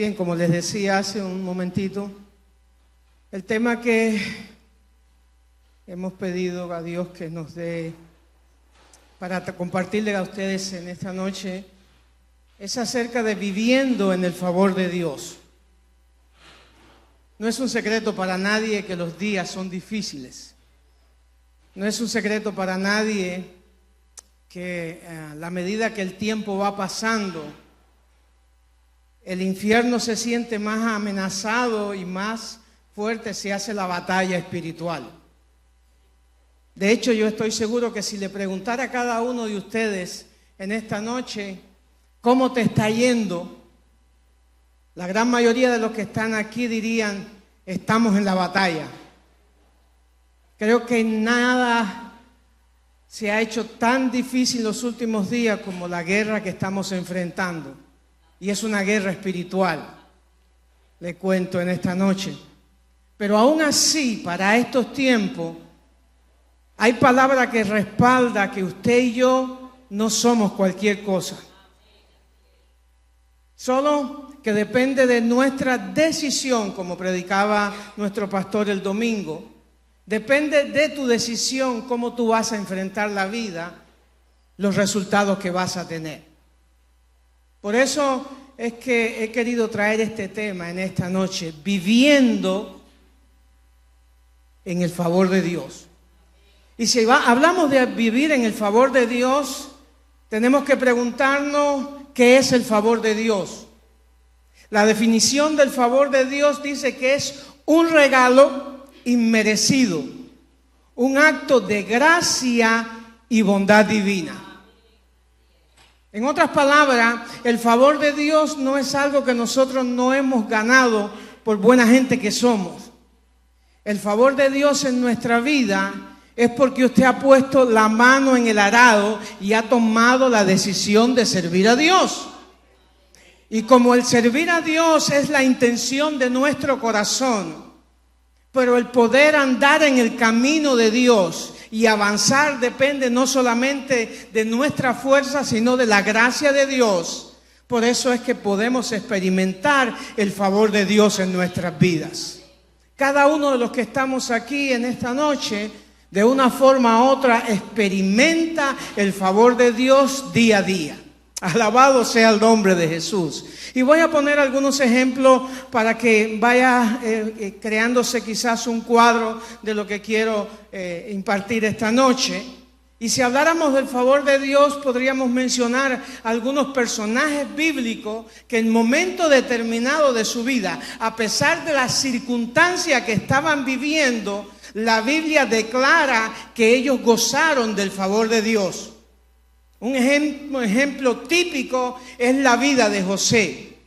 Bien, como les decía hace un momentito, el tema que hemos pedido a Dios que nos dé para compartirle a ustedes en esta noche es acerca de viviendo en el favor de Dios. No es un secreto para nadie que los días son difíciles. No es un secreto para nadie que a la medida que el tiempo va pasando, el infierno se siente más amenazado y más fuerte se hace la batalla espiritual. De hecho, yo estoy seguro que si le preguntara a cada uno de ustedes en esta noche cómo te está yendo, la gran mayoría de los que están aquí dirían, estamos en la batalla. Creo que nada se ha hecho tan difícil los últimos días como la guerra que estamos enfrentando. Y es una guerra espiritual, le cuento en esta noche. Pero aún así, para estos tiempos, hay palabra que respalda que usted y yo no somos cualquier cosa. Solo que depende de nuestra decisión, como predicaba nuestro pastor el domingo. Depende de tu decisión cómo tú vas a enfrentar la vida, los resultados que vas a tener. Por eso es que he querido traer este tema en esta noche, viviendo en el favor de Dios. Y si hablamos de vivir en el favor de Dios, tenemos que preguntarnos qué es el favor de Dios. La definición del favor de Dios dice que es un regalo inmerecido, un acto de gracia y bondad divina. En otras palabras, el favor de Dios no es algo que nosotros no hemos ganado por buena gente que somos. El favor de Dios en nuestra vida es porque usted ha puesto la mano en el arado y ha tomado la decisión de servir a Dios. Y como el servir a Dios es la intención de nuestro corazón, pero el poder andar en el camino de Dios y avanzar depende no solamente de nuestra fuerza, sino de la gracia de Dios. Por eso es que podemos experimentar el favor de Dios en nuestras vidas. Cada uno de los que estamos aquí en esta noche, de una forma u otra, experimenta el favor de Dios día a día. Alabado sea el nombre de Jesús. Y voy a poner algunos ejemplos para que vaya creándose quizás un cuadro de lo que quiero impartir esta noche. Y si habláramos del favor de Dios, podríamos mencionar algunos personajes bíblicos que en momento determinado de su vida, a pesar de las circunstancias que estaban viviendo, la Biblia declara que ellos gozaron del favor de Dios. Un ejemplo típico es la vida de José.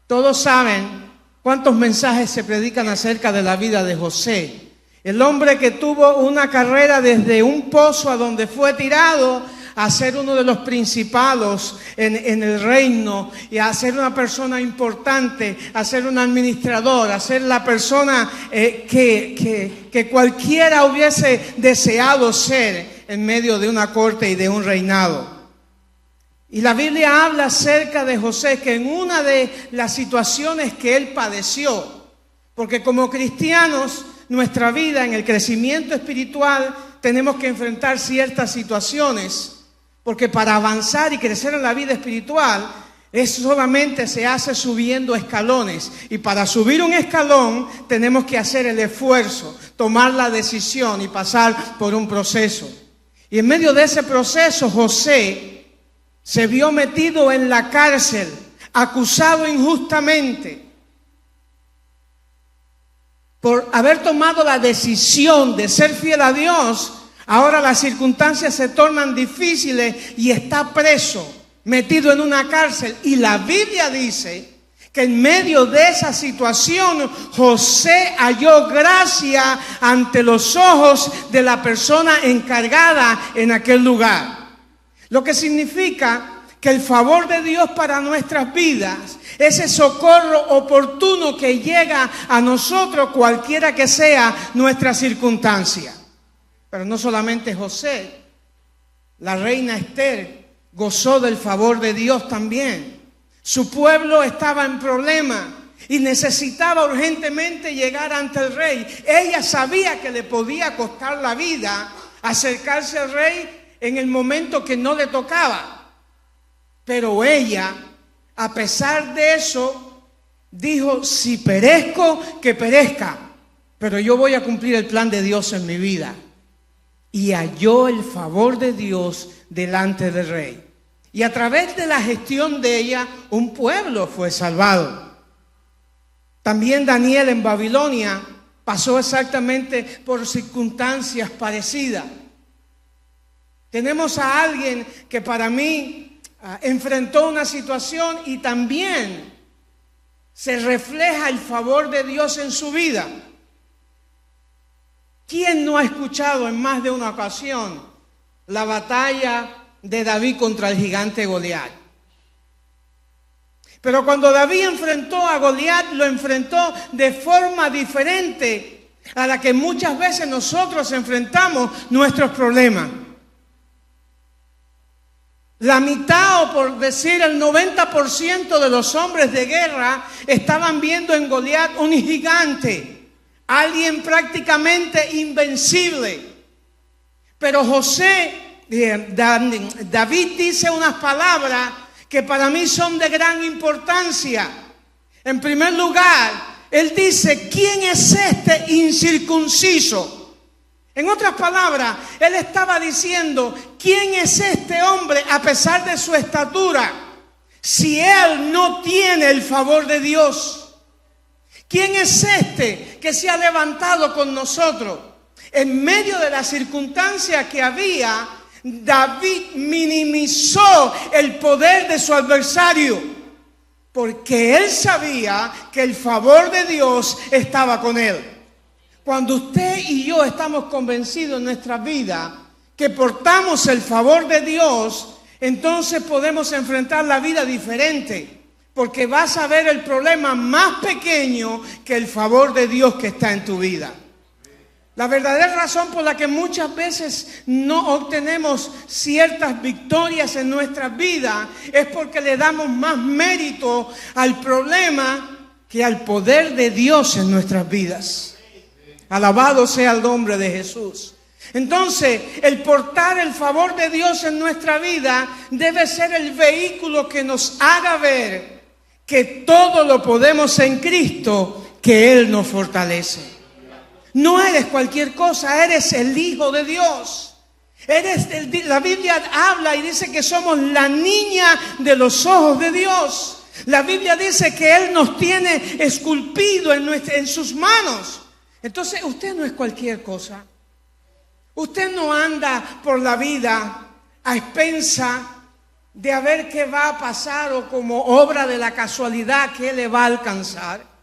Todos saben cuántos mensajes se predican acerca de la vida de José. El hombre que tuvo una carrera desde un pozo a donde fue tirado a ser uno de los principados en el reino y a ser una persona importante, a ser un administrador, a ser la persona que cualquiera hubiese deseado ser en medio de una corte y de un reinado. Y la Biblia habla acerca de José, que en una de las situaciones que él padeció, porque como cristianos, nuestra vida en el crecimiento espiritual, tenemos que enfrentar ciertas situaciones, porque para avanzar y crecer en la vida espiritual, eso solamente se hace subiendo escalones. Y para subir un escalón, tenemos que hacer el esfuerzo, tomar la decisión y pasar por un proceso. Y en medio de ese proceso, José se vio metido en la cárcel, acusado injustamente por haber tomado la decisión de ser fiel a Dios. Ahora las circunstancias se tornan difíciles y está preso, metido en una cárcel. Y la Biblia dice que en medio de esa situación José halló gracia ante los ojos de la persona encargada en aquel lugar. Lo que significa que el favor de Dios para nuestras vidas, ese socorro oportuno que llega a nosotros cualquiera que sea nuestra circunstancia. Pero no solamente José, la reina Esther gozó del favor de Dios también. Su pueblo estaba en problemas y necesitaba urgentemente llegar ante el rey. Ella sabía que le podía costar la vida acercarse al rey en el momento que no le tocaba. Pero ella, a pesar de eso, dijo: si perezco, que perezca, pero yo voy a cumplir el plan de Dios en mi vida. Y halló el favor de Dios delante del rey. Y a través de la gestión de ella, un pueblo fue salvado. También Daniel en Babilonia pasó exactamente por circunstancias parecidas. Tenemos a alguien que para mí enfrentó una situación y también se refleja el favor de Dios en su vida. ¿Quién no ha escuchado en más de una ocasión la batalla de David contra el gigante Goliat? Pero cuando David enfrentó a Goliat, lo enfrentó de forma diferente a la que muchas veces nosotros enfrentamos nuestros problemas. La mitad, o por decir el 90% de los hombres de guerra estaban viendo en Goliat un gigante, alguien prácticamente invencible. Pero David dice unas palabras que para mí son de gran importancia. En primer lugar, él dice: ¿quién es este incircunciso? En otras palabras, él estaba diciendo: ¿quién es este hombre a pesar de su estatura, si él no tiene el favor de Dios? ¿Quién es este que se ha levantado con nosotros? En medio de las circunstancias que había, David minimizó el poder de su adversario, porque él sabía que el favor de Dios estaba con él. Cuando usted y yo estamos convencidos en nuestra vida que portamos el favor de Dios, entonces podemos enfrentar la vida diferente, porque vas a ver el problema más pequeño que el favor de Dios que está en tu vida. La verdadera razón por la que muchas veces no obtenemos ciertas victorias en nuestras vidas es porque le damos más mérito al problema que al poder de Dios en nuestras vidas. Alabado sea el nombre de Jesús. Entonces, el portar el favor de Dios en nuestra vida debe ser el vehículo que nos haga ver que todo lo podemos en Cristo, que Él nos fortalece. No eres cualquier cosa, eres el Hijo de Dios. La Biblia habla y dice que somos la niña de los ojos de Dios. La Biblia dice que Él nos tiene esculpido en sus manos. Entonces, usted no es cualquier cosa. Usted no anda por la vida a expensa de a ver qué va a pasar o como obra de la casualidad qué le va a alcanzar.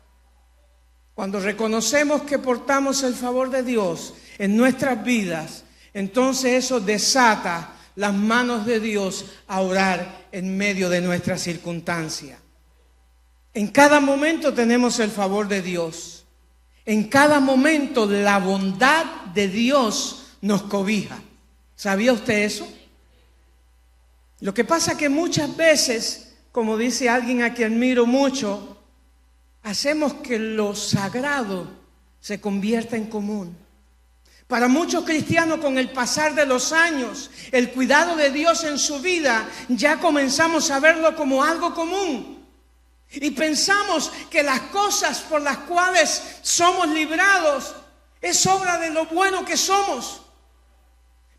Cuando reconocemos que portamos el favor de Dios en nuestras vidas, entonces eso desata las manos de Dios a orar en medio de nuestras circunstancias. En cada momento tenemos el favor de Dios. En cada momento la bondad de Dios nos cobija. ¿Sabía usted eso? Lo que pasa es que muchas veces, como dice alguien a quien admiro mucho, hacemos que lo sagrado se convierta en común. Para muchos cristianos, con el pasar de los años, el cuidado de Dios en su vida, ya comenzamos a verlo como algo común. Y pensamos que las cosas por las cuales somos librados es obra de lo bueno que somos.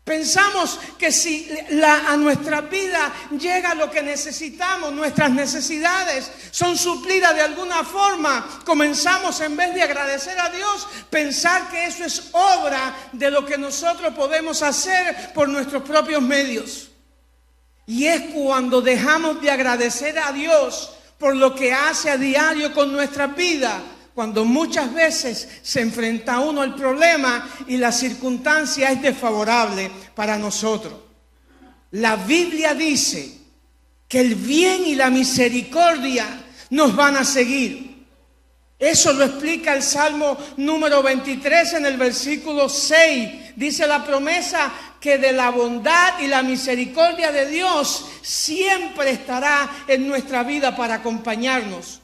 Pensamos que si a nuestra vida llega lo que necesitamos, nuestras necesidades son suplidas de alguna forma, comenzamos, en vez de agradecer a Dios, pensar que eso es obra de lo que nosotros podemos hacer por nuestros propios medios. Y es cuando dejamos de agradecer a Dios por lo que hace a diario con nuestra vida, cuando muchas veces se enfrenta uno al problema y la circunstancia es desfavorable para nosotros. La Biblia dice que el bien y la misericordia nos van a seguir. Eso lo explica el Salmo número 23 en el versículo 6. dice la promesa que de la bondad y la misericordia de Dios siempre estará en nuestra vida para acompañarnos.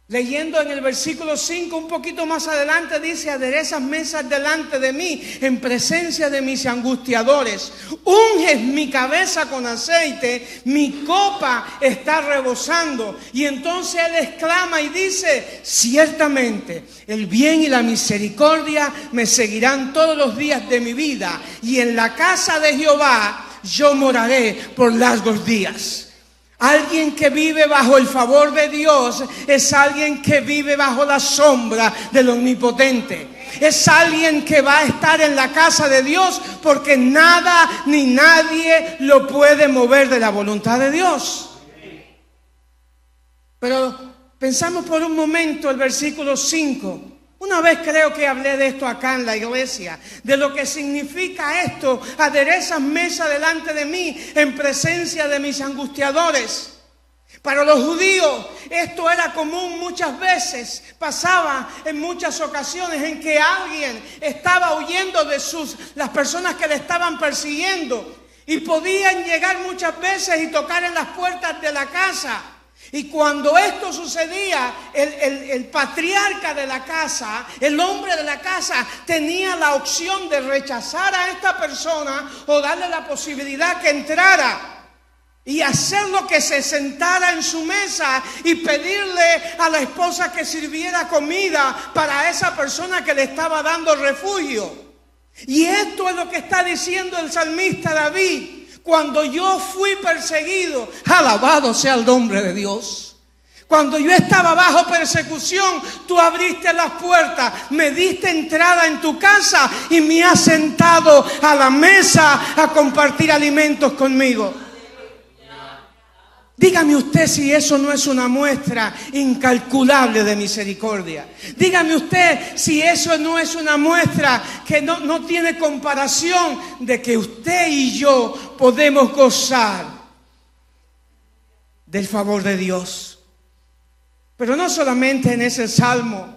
Leyendo en el versículo 5, un poquito más adelante, dice: aderezas mesas delante de mí en presencia de mis angustiadores, unges mi cabeza con aceite, mi copa está rebosando. Y entonces él exclama y dice: ciertamente el bien y la misericordia me seguirán todos los días de mi vida, y en la casa de Jehová yo moraré por largos días. Alguien que vive bajo el favor de Dios es alguien que vive bajo la sombra del Omnipotente. Es alguien que va a estar en la casa de Dios porque nada ni nadie lo puede mover de la voluntad de Dios. Pero pensamos por un momento el versículo 5. Una vez creo que hablé de esto acá en la iglesia, de lo que significa esto: aderezas mesa delante de mí en presencia de mis angustiadores. Para los judíos esto era común muchas veces, pasaba en muchas ocasiones en que alguien estaba huyendo de las personas que le estaban persiguiendo, y podían llegar muchas veces y tocar en las puertas de la casa. Y cuando esto sucedía, el patriarca de la casa, el hombre de la casa, tenía la opción de rechazar a esta persona o darle la posibilidad que entrara y hacerlo que se sentara en su mesa y pedirle a la esposa que sirviera comida para esa persona que le estaba dando refugio. Y esto es lo que está diciendo el salmista David: cuando yo fui perseguido, alabado sea el nombre de Dios. Cuando yo estaba bajo persecución, tú abriste las puertas, me diste entrada en tu casa y me has sentado a la mesa a compartir alimentos conmigo. Dígame usted si eso no es una muestra incalculable de misericordia. Dígame usted si eso no es una muestra que no tiene comparación de que usted y yo podemos gozar del favor de Dios. Pero no solamente en ese salmo.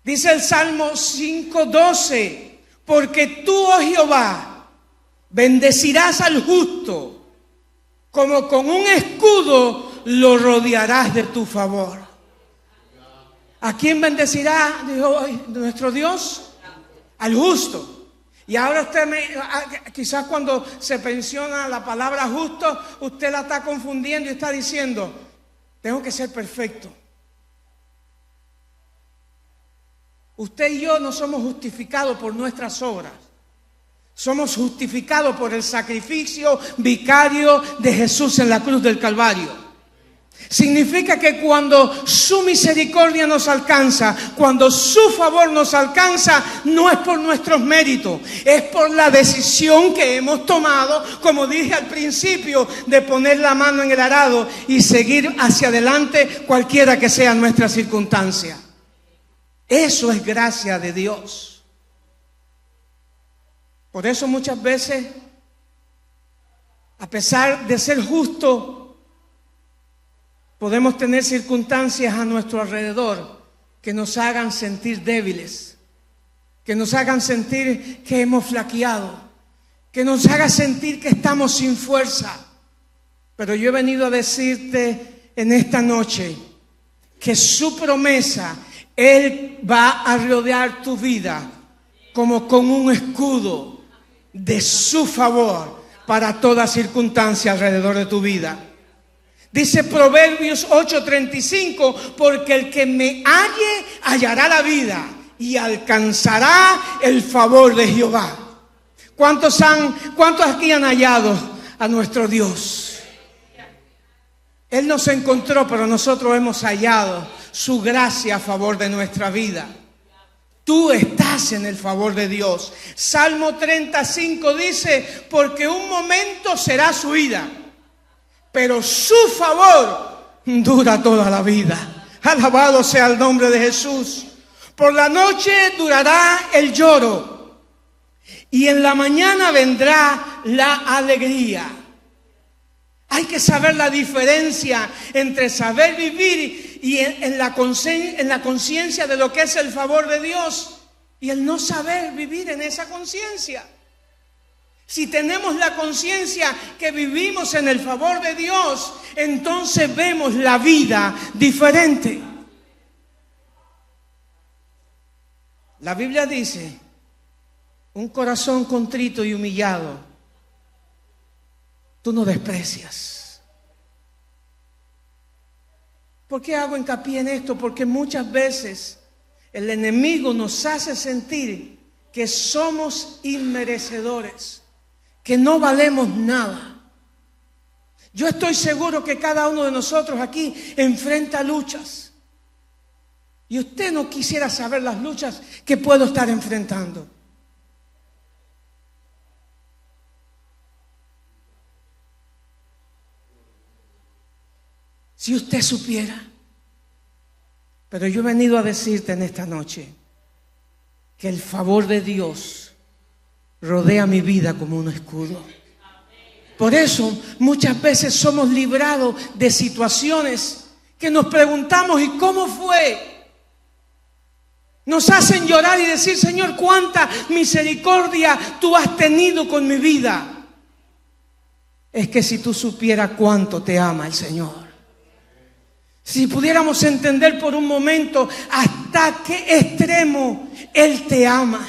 Dice el Salmo 5:12: porque tú, oh Jehová, bendecirás al justo, como con un escudo lo rodearás de tu favor. ¿A quién bendecirá, dijo nuestro Dios? Al justo. Y ahora quizás cuando se menciona la palabra justo, usted la está confundiendo y está diciendo: tengo que ser perfecto. Usted y yo no somos justificados por nuestras obras. Somos justificados por el sacrificio vicario de Jesús en la cruz del Calvario. Significa que cuando su misericordia nos alcanza, cuando su favor nos alcanza, no es por nuestros méritos, es por la decisión que hemos tomado, como dije al principio, de poner la mano en el arado y seguir hacia adelante cualquiera que sea nuestra circunstancia. Eso es gracia de Dios. Por eso muchas veces, a pesar de ser justo, podemos tener circunstancias a nuestro alrededor que nos hagan sentir débiles, que nos hagan sentir que hemos flaqueado, que nos haga sentir que estamos sin fuerza. Pero yo he venido a decirte en esta noche que su promesa, Él va a rodear tu vida como con un escudo de su favor para toda circunstancia alrededor de tu vida. Dice Proverbios 8:35: porque el que me halle hallará la vida y alcanzará el favor de Jehová. ¿Cuántos aquí han hallado a nuestro Dios? Él nos encontró, pero nosotros hemos hallado su gracia a favor de nuestra vida. Tú estás en el favor de Dios. Salmo 35 dice: porque un momento será su ira, pero su favor dura toda la vida. Alabado sea el nombre de Jesús. Por la noche durará el lloro y en la mañana vendrá la alegría. Hay que saber la diferencia entre saber vivir y en la conciencia de lo que es el favor de Dios. y el no saber vivir en esa conciencia. Si tenemos la conciencia que vivimos en el favor de Dios, entonces vemos la vida diferente. La Biblia dice, un corazón contrito y humillado, tú no desprecias. ¿Por qué hago hincapié en esto? Porque muchas veces el enemigo nos hace sentir que somos inmerecedores, que no valemos nada. Yo estoy seguro que cada uno de nosotros aquí enfrenta luchas. Y usted no quisiera saber las luchas que puedo estar enfrentando. Si usted supiera. Pero yo he venido a decirte en esta noche que el favor de Dios rodea mi vida como un escudo. Por eso muchas veces somos librados de situaciones que nos preguntamos, ¿y cómo fue? Nos hacen llorar y decir, Señor, cuánta misericordia tú has tenido con mi vida. Es que si tú supieras cuánto te ama el Señor. Si pudiéramos entender por un momento hasta qué extremo Él te ama,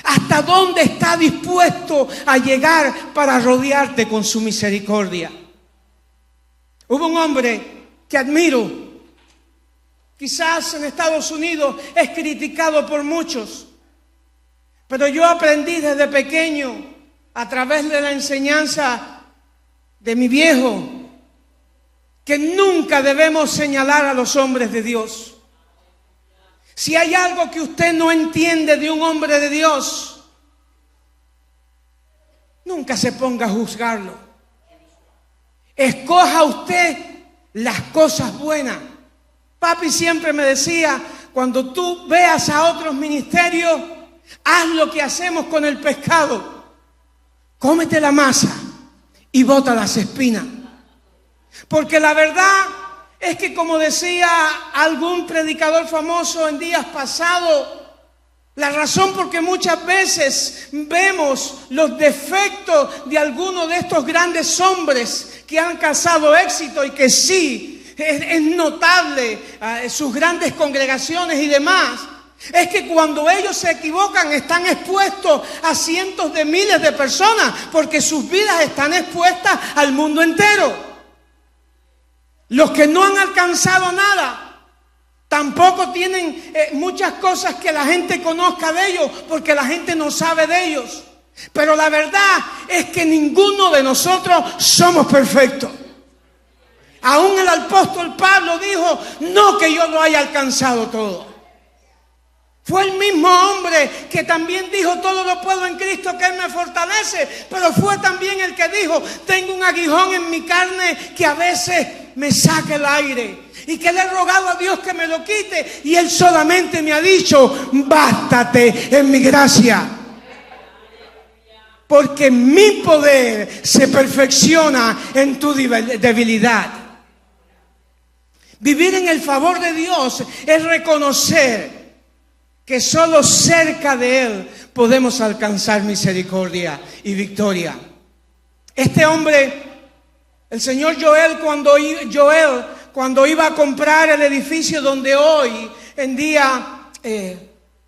hasta dónde está dispuesto a llegar para rodearte con su misericordia. Hubo un hombre que admiro, quizás en Estados Unidos es criticado por muchos, pero yo aprendí desde pequeño a través de la enseñanza de mi viejo que nunca debemos señalar a los hombres de Dios. Si hay algo que usted no entiende de un hombre de Dios, nunca se ponga a juzgarlo. Escoja usted las cosas buenas. Papi siempre me decía, cuando tú veas a otros ministerios, haz lo que hacemos con el pescado. Cómete la masa y bota las espinas. Porque la verdad es que, como decía algún predicador famoso en días pasados, la razón por que muchas veces vemos los defectos de algunos de estos grandes hombres que han alcanzado éxito y que sí, es notable sus grandes congregaciones y demás, es que cuando ellos se equivocan están expuestos a cientos de miles de personas porque sus vidas están expuestas al mundo entero. Los que no han alcanzado nada tampoco tienen muchas cosas que la gente conozca de ellos porque la gente no sabe de ellos. Pero la verdad es que ninguno de nosotros somos perfectos. Aún el apóstol Pablo dijo, no que yo lo haya alcanzado todo. Fue el mismo hombre que también dijo, todo lo puedo en Cristo que Él me fortalece. Pero fue también el que dijo, tengo un aguijón en mi carne que a veces me saca el aire. Y que le he rogado a Dios que me lo quite. Y Él solamente me ha dicho, bástate en mi gracia. Porque mi poder se perfecciona en tu debilidad. Vivir en el favor de Dios es reconocer que solo cerca de Él podemos alcanzar misericordia y victoria. Este hombre, el señor Joel, cuando iba a comprar el edificio donde hoy en día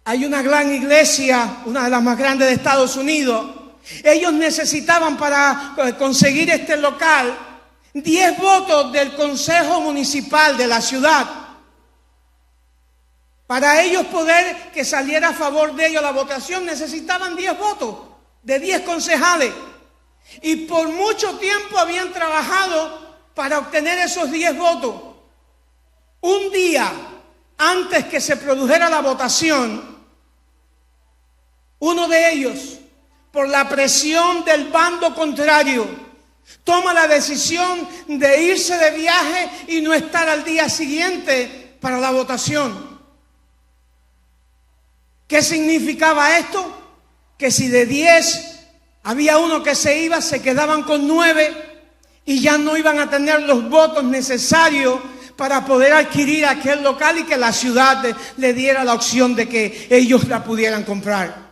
hay una gran iglesia, una de las más grandes de Estados Unidos, ellos necesitaban para conseguir este local 10 votos del Consejo Municipal de la ciudad. Para ellos poder que saliera a favor de ellos la votación necesitaban 10 votos de 10 concejales. Y por mucho tiempo habían trabajado para obtener esos 10 votos. Un día antes que se produjera la votación, uno de ellos, por la presión del bando contrario, toma la decisión de irse de viaje y no estar al día siguiente para la votación. ¿Qué significaba esto? Que si de 10 había uno que se iba, se quedaban con 9 y ya no iban a tener los votos necesarios para poder adquirir aquel local y que la ciudad le diera la opción de que ellos la pudieran comprar.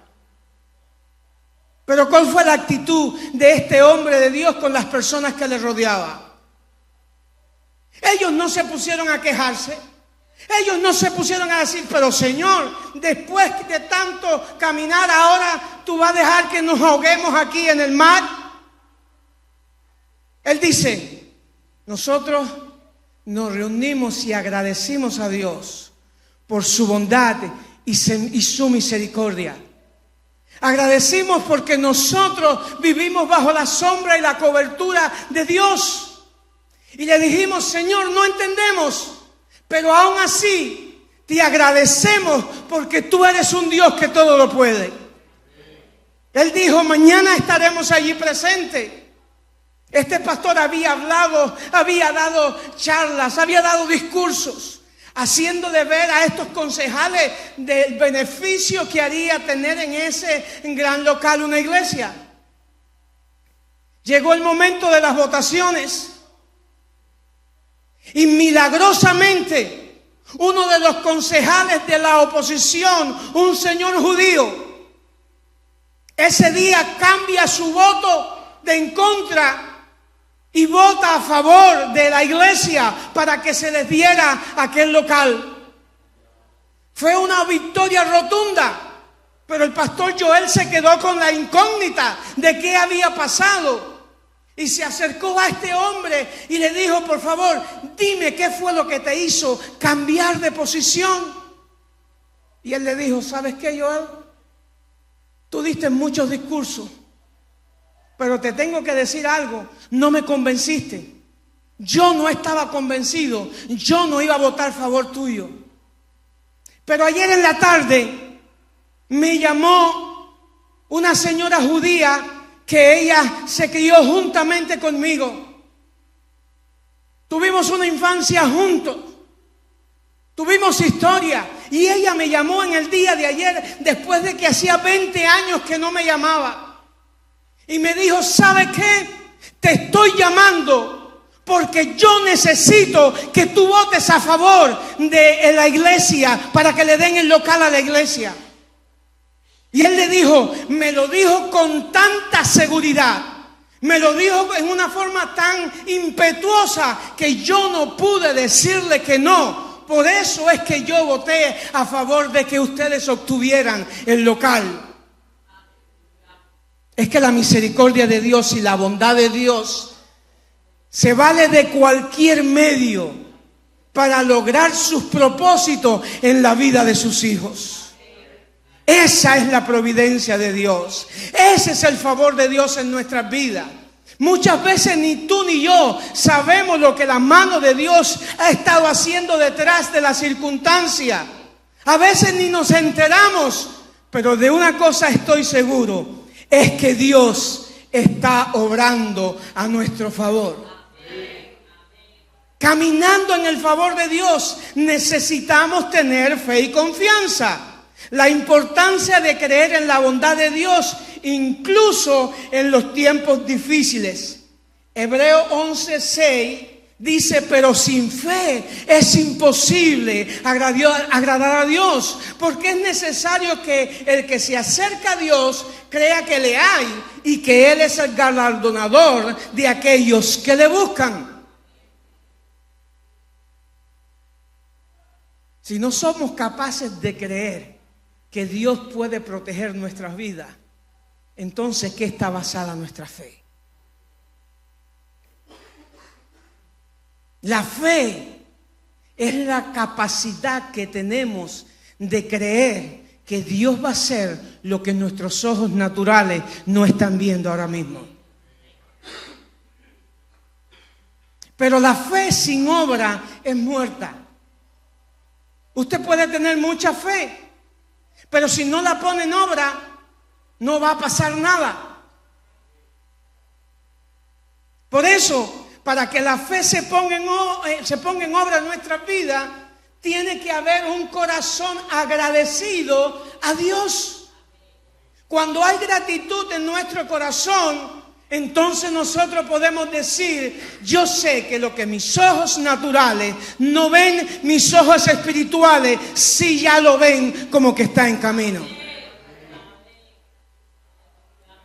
Pero ¿cuál fue la actitud de este hombre de Dios con las personas que le rodeaban? Ellos no se pusieron a quejarse. Ellos no se pusieron a decir, pero Señor, después de tanto caminar, ahora tú vas a dejar que nos ahoguemos aquí en el mar. Él dice, nosotros nos reunimos y agradecimos a Dios por su bondad y su misericordia. Agradecimos porque nosotros vivimos bajo la sombra y la cobertura de Dios. Y le dijimos, Señor, no entendemos, pero aún así te agradecemos porque tú eres un Dios que todo lo puede. Él dijo, mañana estaremos allí presentes. Este pastor había hablado, había dado charlas, había dado discursos, haciéndole ver a estos concejales del beneficio que haría tener en ese gran local una iglesia. Llegó el momento de las votaciones y milagrosamente uno de los concejales de la oposición, un señor judío, ese día cambia su voto de en contra y vota a favor de la iglesia para que se les diera aquel local. Fue una victoria rotunda, pero el pastor Joel se quedó con la incógnita de qué había pasado. Y se acercó a este hombre y le dijo, por favor, dime qué fue lo que te hizo cambiar de posición. Y él le dijo, ¿sabes qué, Joel? Tú diste muchos discursos, pero te tengo que decir algo, no me convenciste. Yo no estaba convencido, yo no iba a votar a favor tuyo. Pero ayer en la tarde me llamó una señora judía que ella se crió juntamente conmigo. Tuvimos una infancia juntos, tuvimos historia, y ella me llamó en el día de ayer después de que hacía 20 años que no me llamaba. Y me dijo, ¿sabes qué? Te estoy llamando porque yo necesito que tú votes a favor de la iglesia para que le den el local a la iglesia. Y él le dijo, me lo dijo con tanta seguridad, me lo dijo en una forma tan impetuosa que yo no pude decirle que no. Por eso es que yo voté a favor de que ustedes obtuvieran el local. Es que la misericordia de Dios y la bondad de Dios se vale de cualquier medio para lograr sus propósitos en la vida de sus hijos. Esa es la providencia de Dios. Ese es el favor de Dios en nuestras vidas. Muchas veces ni tú ni yo sabemos lo que la mano de Dios ha estado haciendo detrás de la circunstancia. A veces ni nos enteramos, pero de una cosa estoy seguro, es que Dios está obrando a nuestro favor. Caminando en el favor de Dios, necesitamos tener fe y confianza. La importancia de creer en la bondad de Dios, incluso en los tiempos difíciles. Hebreo 11:6 dice, pero sin fe es imposible agradar a Dios, porque es necesario que el que se acerca a Dios crea que le hay y que Él es el galardonador de aquellos que le buscan. Si no somos capaces de creer que Dios puede proteger nuestras vidas, entonces, ¿qué está basada nuestra fe? La fe es la capacidad que tenemos de creer que Dios va a hacer lo que nuestros ojos naturales no están viendo ahora mismo. Pero la fe sin obra es muerta. Usted puede tener mucha fe, pero si no la pone en obra, no va a pasar nada. Por eso, para que la fe se ponga en obra en nuestra vida, tiene que haber un corazón agradecido a Dios. Cuando hay gratitud en nuestro corazón, entonces nosotros podemos decir, yo sé que lo que mis ojos naturales no ven, mis ojos espirituales sí ya lo ven como que está en camino.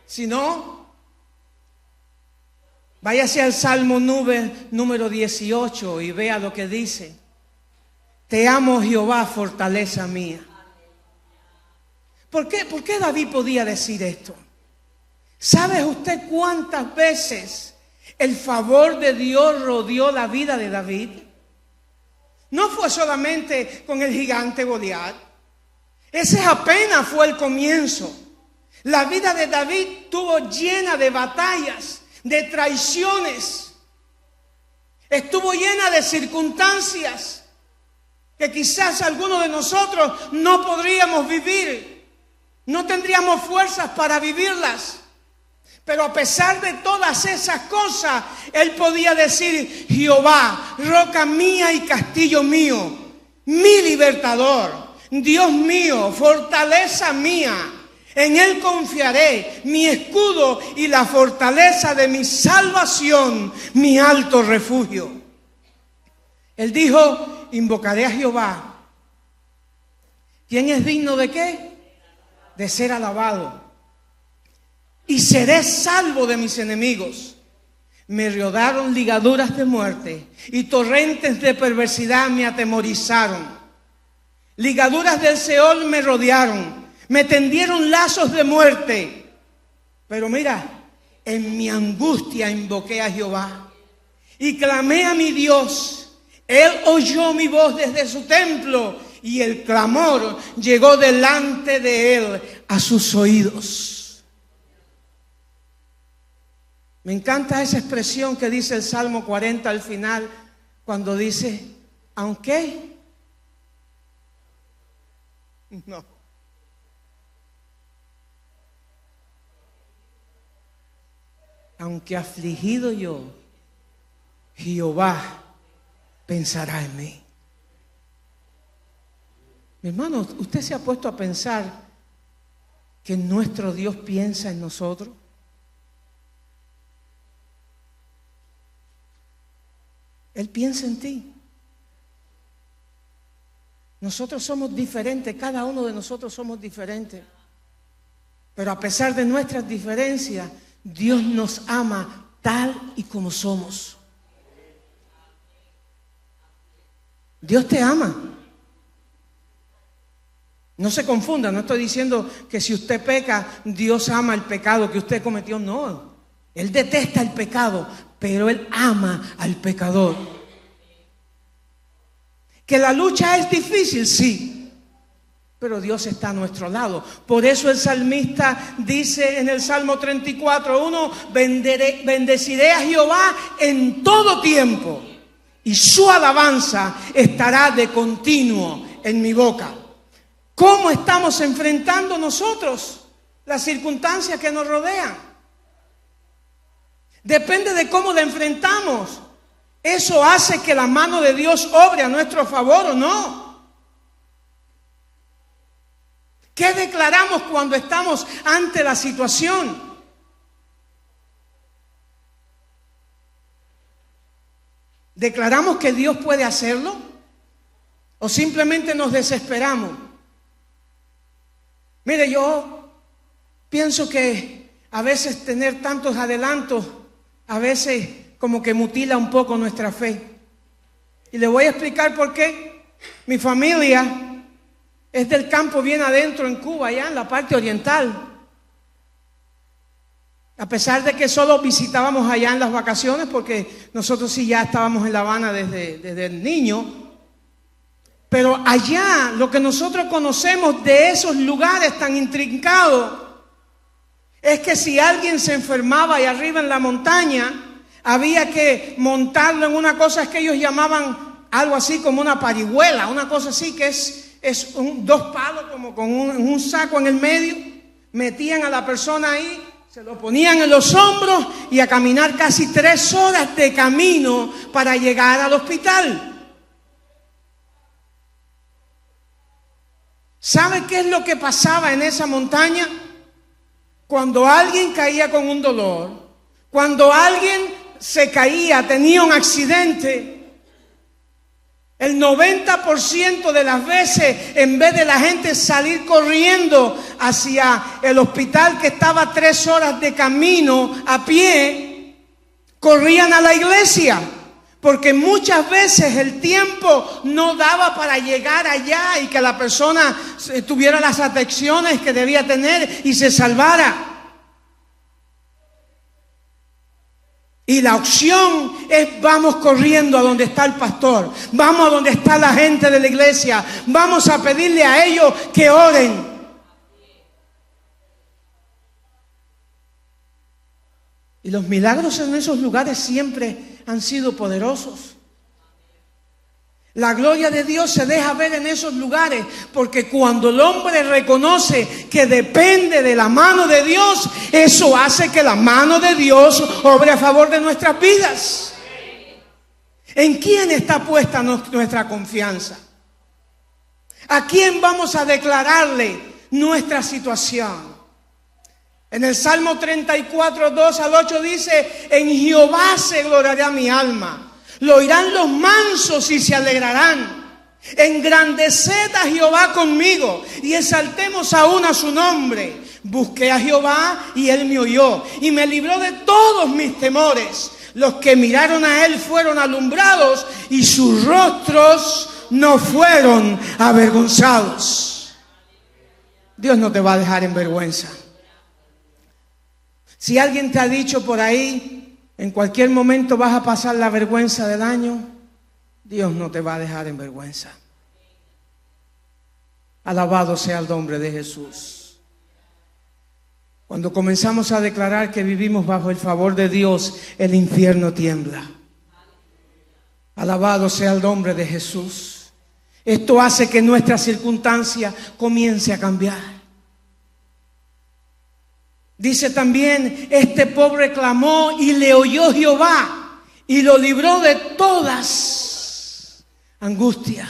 Si no, váyase al Salmo número 18 y vea lo que dice. Te amo, Jehová, fortaleza mía. ¿Por qué David podía decir esto? ¿Sabe usted cuántas veces el favor de Dios rodeó la vida de David? No fue solamente con el gigante Goliat. Ese apenas fue el comienzo. La vida de David estuvo llena de batallas, de traiciones. Estuvo llena de circunstancias que quizás algunos de nosotros no podríamos vivir. No tendríamos fuerzas para vivirlas. Pero a pesar de todas esas cosas, él podía decir, Jehová, roca mía y castillo mío, mi libertador, Dios mío, fortaleza mía. En él confiaré, mi escudo y la fortaleza de mi salvación, mi alto refugio. Él dijo, invocaré a Jehová. ¿Quién es digno de qué? De ser alabado. Y seré salvo de mis enemigos. Me rodearon ligaduras de muerte y torrentes de perversidad me atemorizaron. Ligaduras del Seol me rodearon. Me tendieron lazos de muerte. Pero mira, en mi angustia invoqué a Jehová y clamé a mi Dios. Él oyó mi voz desde su templo y el clamor llegó delante de él a sus oídos. Me encanta esa expresión que dice el Salmo 40 al final, cuando dice, ¿aunque? No. Aunque afligido yo, Jehová pensará en mí. Mi hermano, ¿usted se ha puesto a pensar que nuestro Dios piensa en nosotros? Él piensa en ti. Nosotros somos diferentes, cada uno de nosotros somos diferentes. Pero a pesar de nuestras diferencias, Dios nos ama tal y como somos. Dios te ama. No se confunda, no estoy diciendo que si usted peca, Dios ama el pecado que usted cometió. No, Él detesta el pecado, pero Él ama al pecador. ¿Que la lucha es difícil? Sí. Pero Dios está a nuestro lado. Por eso el salmista dice en el Salmo 34:1, bendeciré a Jehová en todo tiempo y su alabanza estará de continuo en mi boca. ¿Cómo estamos enfrentando nosotros las circunstancias que nos rodean? Depende de cómo la enfrentamos. ¿Eso hace que la mano de Dios obre a nuestro favor o no? ¿Qué declaramos cuando estamos ante la situación? ¿Declaramos que Dios puede hacerlo? ¿O simplemente nos desesperamos? Mire, yo pienso que a veces tener tantos adelantos, a veces como que mutila un poco nuestra fe. Y le voy a explicar por qué. Mi familia es del campo bien adentro en Cuba, allá en la parte oriental. A pesar de que solo visitábamos allá en las vacaciones, porque nosotros sí ya estábamos en La Habana desde el niño. Pero allá, lo que nosotros conocemos de esos lugares tan intrincados, es que si alguien se enfermaba allá arriba en la montaña, había que montarlo en una cosa que ellos llamaban algo así como una parihuela, una cosa así que es dos palos como con un saco en el medio. Metían a la persona ahí, se lo ponían en los hombros y a caminar casi 3 horas de camino para llegar al hospital. ¿Sabe qué es lo que pasaba en esa montaña? Cuando alguien caía con un dolor, Cuando alguien se caía, tenía un accidente, el 90% de las veces, en vez de la gente salir corriendo hacia el hospital que estaba a 3 horas de camino a pie, corrían a la iglesia. Porque muchas veces el tiempo no daba para llegar allá y que la persona tuviera las atenciones que debía tener y se salvara. Y la opción es: vamos corriendo a donde está el pastor, vamos a donde está la gente de la iglesia, vamos a pedirle a ellos que oren. Y los milagros en esos lugares siempre han sido poderosos. La gloria de Dios se deja ver en esos lugares, porque cuando el hombre reconoce que depende de la mano de Dios, eso hace que la mano de Dios obre a favor de nuestras vidas. ¿En quién está puesta nuestra confianza? ¿A quién vamos a declararle nuestra situación? En el Salmo 34, 2 al 8 dice: en Jehová se gloriará mi alma. Lo oirán los mansos y se alegrarán. Engrandeced a Jehová conmigo y exaltemos aún a su nombre. Busqué a Jehová y él me oyó y me libró de todos mis temores. Los que miraron a él fueron alumbrados y sus rostros no fueron avergonzados. Dios no te va a dejar en vergüenza. Si alguien te ha dicho por ahí: en cualquier momento vas a pasar la vergüenza del año, Dios no te va a dejar en vergüenza. Alabado sea el nombre de Jesús. Cuando comenzamos a declarar que vivimos bajo el favor de Dios, el infierno tiembla. Alabado sea el nombre de Jesús. Esto hace que nuestra circunstancia comience a cambiar. Dice también: este pobre clamó y le oyó Jehová y lo libró de todas angustias.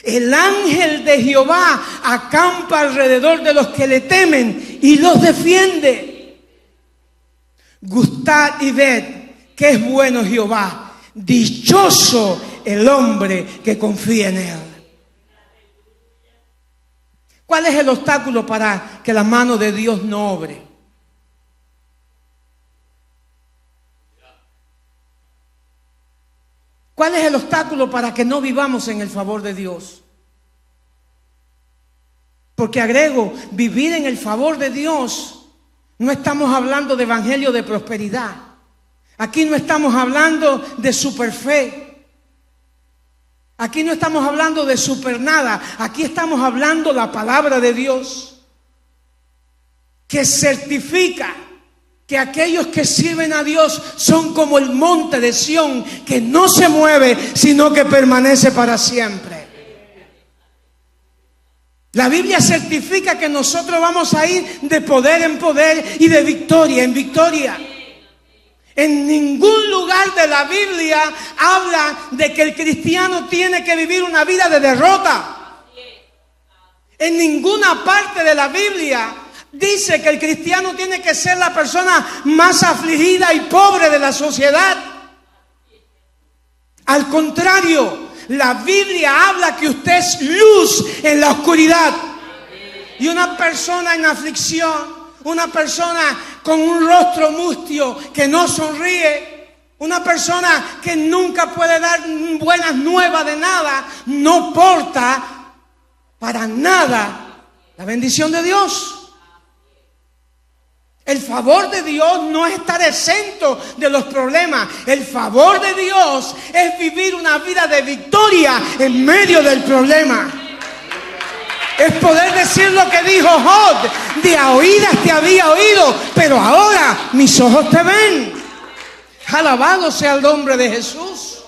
El ángel de Jehová acampa alrededor de los que le temen y los defiende. Gustad y ved que es bueno Jehová. Dichoso el hombre que confía en él. ¿Cuál es el obstáculo para que la mano de Dios no obre? ¿Cuál es el obstáculo para que no vivamos en el favor de Dios? Porque agrego, vivir en el favor de Dios, no estamos hablando de evangelio de prosperidad. Aquí no estamos hablando de superfe. Aquí no estamos hablando de super nada. Aquí estamos hablando la palabra de Dios, que certifica que aquellos que sirven a Dios son como el monte de Sión, que no se mueve, sino que permanece para siempre. La Biblia certifica que nosotros vamos a ir de poder en poder y de victoria en victoria. En ningún lugar de la Biblia habla de que el cristiano tiene que vivir una vida de derrota. En ninguna parte de la Biblia dice que el cristiano tiene que ser la persona más afligida y pobre de la sociedad. Al contrario, la Biblia habla que usted es luz en la oscuridad. Y una persona en aflicción, una persona con un rostro mustio que no sonríe, una persona que nunca puede dar buenas nuevas de nada, no porta para nada la bendición de Dios. El favor de Dios no es estar exento de los problemas. El favor de Dios es vivir una vida de victoria en medio del problema. Es poder decir lo que dijo Job: de a oídas te había oído, pero ahora mis ojos te ven. Alabado sea el nombre de Jesús.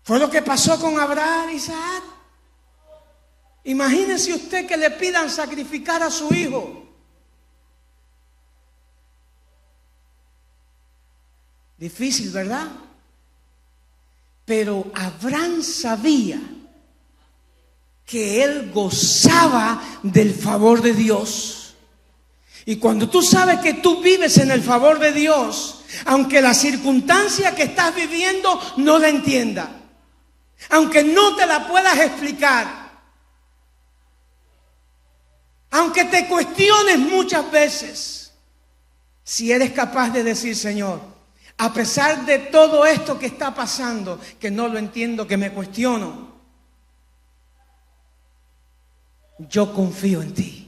Fue lo que pasó con Abraham y Isaac. Imagínese usted que le pidan sacrificar a su hijo. Difícil, ¿verdad? Pero Abraham sabía que él gozaba del favor de Dios. Y cuando tú sabes que tú vives en el favor de Dios, aunque la circunstancia que estás viviendo no la entienda, aunque no te la puedas explicar, aunque te cuestiones muchas veces, si eres capaz de decir: Señor, a pesar de todo esto que está pasando, que no lo entiendo, que me cuestiono, yo confío en ti.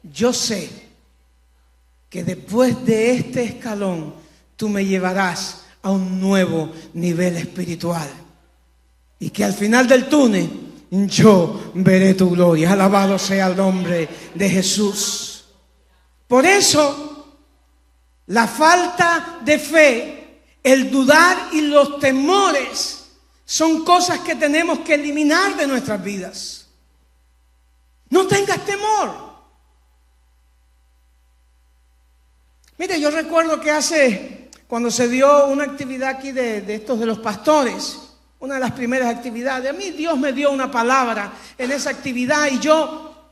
Yo sé que después de este escalón tú me llevarás a un nuevo nivel espiritual y que al final del túnel yo veré tu gloria. Alabado sea el nombre de Jesús. Por eso, la falta de fe, el dudar y los temores son cosas que tenemos que eliminar de nuestras vidas. No tengas temor. Mire, yo recuerdo que cuando se dio una actividad aquí de estos de los pastores, una de las primeras actividades, a mí Dios me dio una palabra en esa actividad y yo,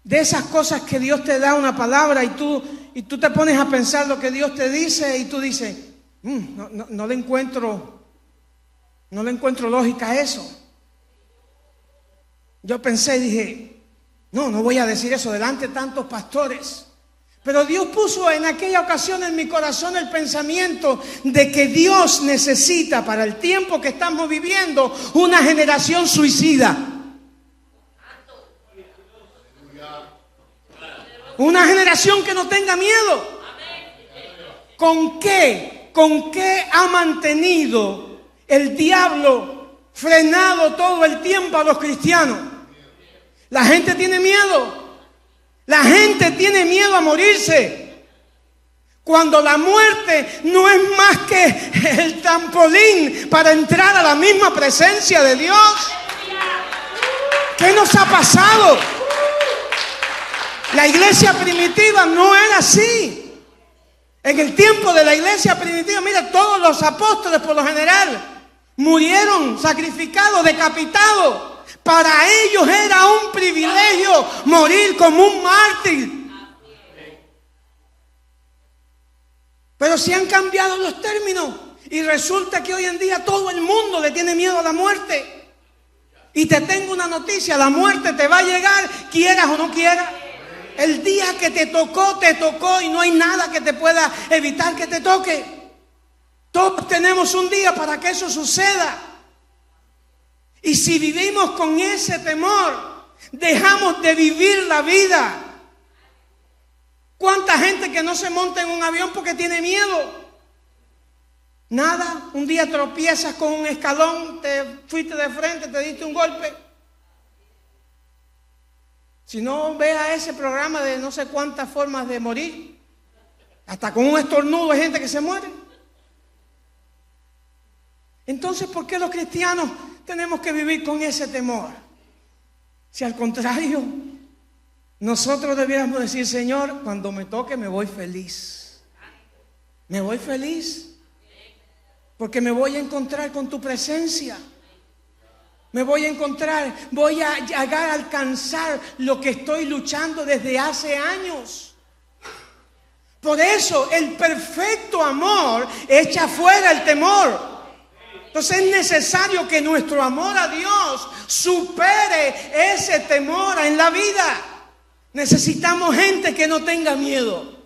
de esas cosas que Dios te da una palabra y tú te pones a pensar lo que Dios te dice y tú dices, no le encuentro lógica a eso. Yo pensé y dije, no voy a decir eso delante de tantos pastores. Pero Dios puso en aquella ocasión en mi corazón el pensamiento de que Dios necesita para el tiempo que estamos viviendo una generación suicida. Una generación que no tenga miedo. ¿Con qué ha mantenido el diablo frenado todo el tiempo a los cristianos? La gente tiene miedo. La gente tiene miedo a morirse. Cuando la muerte no es más que el trampolín para entrar a la misma presencia de Dios. ¿Qué nos ha pasado? La iglesia primitiva no era así. En el tiempo de la iglesia primitiva, mira, todos los apóstoles por lo general murieron sacrificados, decapitados. Para ellos era un privilegio morir como un mártir. Pero se han cambiado los términos y resulta que hoy en día todo el mundo le tiene miedo a la muerte. Y te tengo una noticia, la muerte te va a llegar, quieras o no quieras. El día que te tocó y no hay nada que te pueda evitar que te toque. Todos tenemos un día para que eso suceda. Y si vivimos con ese temor, dejamos de vivir la vida. ¿Cuánta gente que no se monta en un avión porque tiene miedo? Nada, un día tropiezas con un escalón, te fuiste de frente, te diste un golpe. Si no, vea ese programa de no sé cuántas formas de morir. Hasta con un estornudo hay gente que se muere. Entonces, ¿por qué los cristianos tenemos que vivir con ese temor? Si al contrario, nosotros debiéramos decir: Señor, cuando me toque me voy feliz. Me voy feliz. Porque me voy a encontrar con tu presencia. Me voy a encontrar, voy a llegar a alcanzar lo que estoy luchando desde hace años. Por eso el perfecto amor echa fuera el temor. Entonces es necesario que nuestro amor a Dios supere ese temor en la vida. Necesitamos gente que no tenga miedo.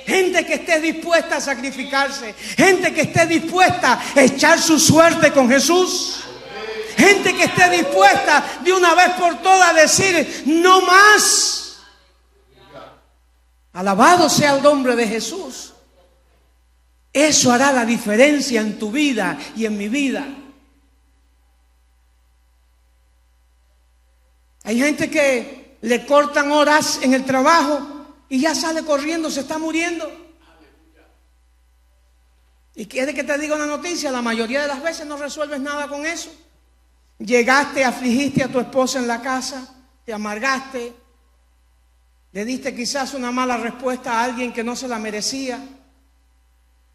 Gente que esté dispuesta a sacrificarse. Gente que esté dispuesta a echar su suerte con Jesús. Gente que esté dispuesta de una vez por todas a decir: no más. Alabado sea el nombre de Jesús. Eso hará la diferencia en tu vida y en mi vida. Hay gente que le cortan horas en el trabajo y ya sale corriendo, se está muriendo. Y quiere que te diga una noticia: la mayoría de las veces no resuelves nada con eso. Llegaste, afligiste a tu esposa en la casa, te amargaste, le diste quizás una mala respuesta a alguien que no se la merecía.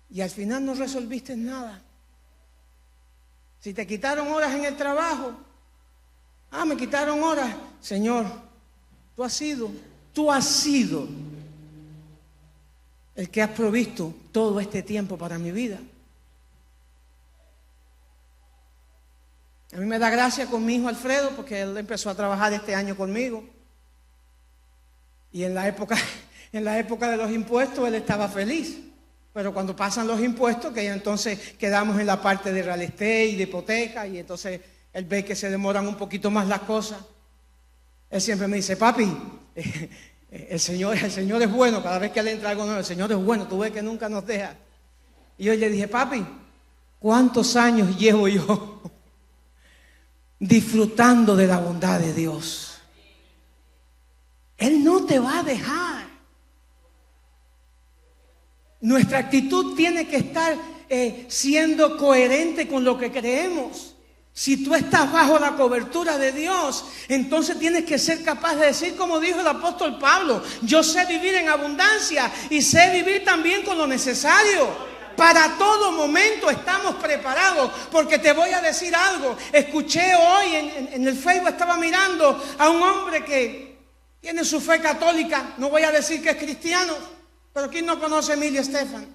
Y al final no resolviste nada. Si te quitaron horas en el trabajo, me quitaron horas. Señor, tú has sido tú has sido el que has provisto todo este tiempo para mi vida. A mí me da gracia con mi hijo Alfredo porque él empezó a trabajar este año conmigo. Y en la época de los impuestos él estaba feliz. Pero cuando pasan los impuestos, que ya entonces quedamos en la parte de real estate y de hipoteca, y entonces él ve que se demoran un poquito más las cosas. Él siempre me dice, papi, el Señor es bueno. Cada vez que le entra algo nuevo, el Señor es bueno, tú ves que nunca nos deja. Y yo le dije, papi, ¿cuántos años llevo yo disfrutando de la bondad de Dios? Él no te va a dejar. Nuestra actitud tiene que estar siendo coherente con lo que creemos. Si tú estás bajo la cobertura de Dios, entonces tienes que ser capaz de decir como dijo el apóstol Pablo, yo sé vivir en abundancia y sé vivir también con lo necesario. Para todo momento estamos preparados, porque te voy a decir algo. Escuché hoy en el Facebook, estaba mirando a un hombre que tiene su fe católica, no voy a decir que es cristiano, pero ¿quién no conoce a Emilio Estefan?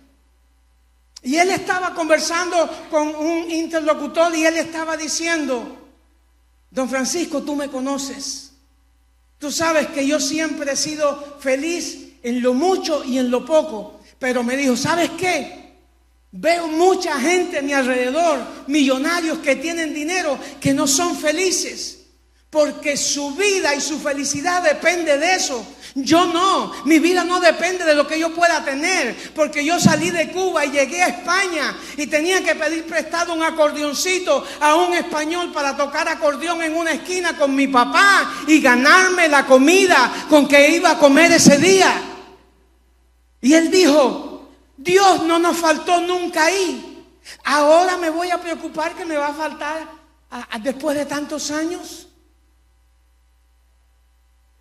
Y él estaba conversando con un interlocutor y él estaba diciendo, don Francisco, tú me conoces. Tú sabes que yo siempre he sido feliz en lo mucho y en lo poco. Pero me dijo, ¿sabes qué? Veo mucha gente a mi alrededor, millonarios que tienen dinero, que no son felices. Porque su vida y su felicidad depende de eso. Yo no, mi vida no depende de lo que yo pueda tener. Porque yo salí de Cuba y llegué a España y tenía que pedir prestado un acordeoncito a un español para tocar acordeón en una esquina con mi papá y ganarme la comida con que iba a comer ese día. Y él dijo, Dios no nos faltó nunca ahí. Ahora me voy a preocupar que me va a faltar después de tantos años.